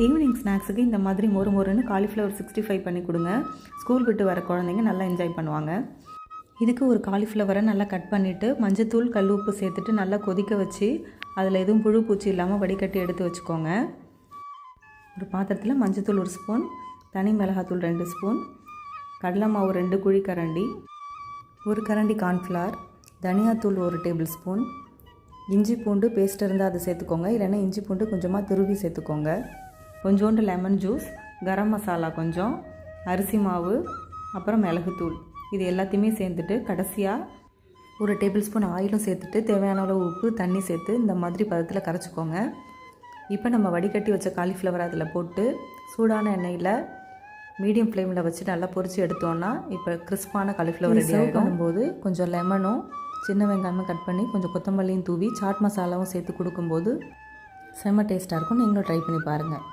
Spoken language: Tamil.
ஈவினிங் ஸ்நாக்ஸுக்கு இந்த மாதிரி மொறு மொறுன்னு காலிஃப்ளவர் 65 பண்ணி கொடுங்க. ஸ்கூல் விட்டு வர குழந்தைங்க நல்லா என்ஜாய் பண்ணுவாங்க. இதுக்கு ஒரு காலிஃப்ளவரை நல்லா கட் பண்ணிவிட்டு மஞ்சத்தூள் கல் உப்பு சேர்த்துட்டு நல்லா கொதிக்க வச்சு அதில் எதுவும் புழு பூச்சி இல்லாமல் வடிகட்டி எடுத்து வச்சுக்கோங்க. ஒரு பாத்திரத்தில் மஞ்சத்தூள் 1 ஸ்பூன், தனி மிளகாத்தூள் 2 ஸ்பூன், கடலை மாவு 2 குழிக்கரண்டி, 1 கரண்டி கார்ன்ஃப்ளவர், தனியாத்தூள் 1 டேபிள் ஸ்பூன், இஞ்சி பூண்டு பேஸ்ட் இருந்தால் அதை சேர்த்துக்கோங்க. இல்லைன்னா இஞ்சி பூண்டு கொஞ்சமாக துருவி சேர்த்துக்கோங்க. கொஞ்சோண்டு லெமன் ஜூஸ், கரம் மசாலா கொஞ்சம், அரிசி மாவு, அப்புறம் மிளகுத்தூள், இது எல்லாத்தையுமே சேர்த்துட்டு கடைசியாக 1 டேபிள் ஸ்பூன் ஆயிலும் சேர்த்துட்டு தேவையான அளவு உப்பு தண்ணி சேர்த்து இந்த மாதிரி பதத்தில் கரைச்சிக்கோங்க. இப்போ நம்ம வடிகட்டி வச்ச காலிஃப்ளவர் அதில் போட்டு சூடான எண்ணெயில் மீடியம் ஃப்ளேமில் வச்சு நல்லா பொரித்து எடுத்தோன்னா இப்போ கிறிஸ்பான காலிஃப்ளவர் ரெடி ஆகிடும்போது கொஞ்சம் லெமனும் சின்ன வெங்காயமும் கட் பண்ணி கொஞ்சம் கொத்தமல்லியும் தூவி சாட் மசாலாவும் சேர்த்து கொடுக்கும்போது செம்ம டேஸ்ட்டாக இருக்கும். நீங்களும் ட்ரை பண்ணி பாருங்கள்.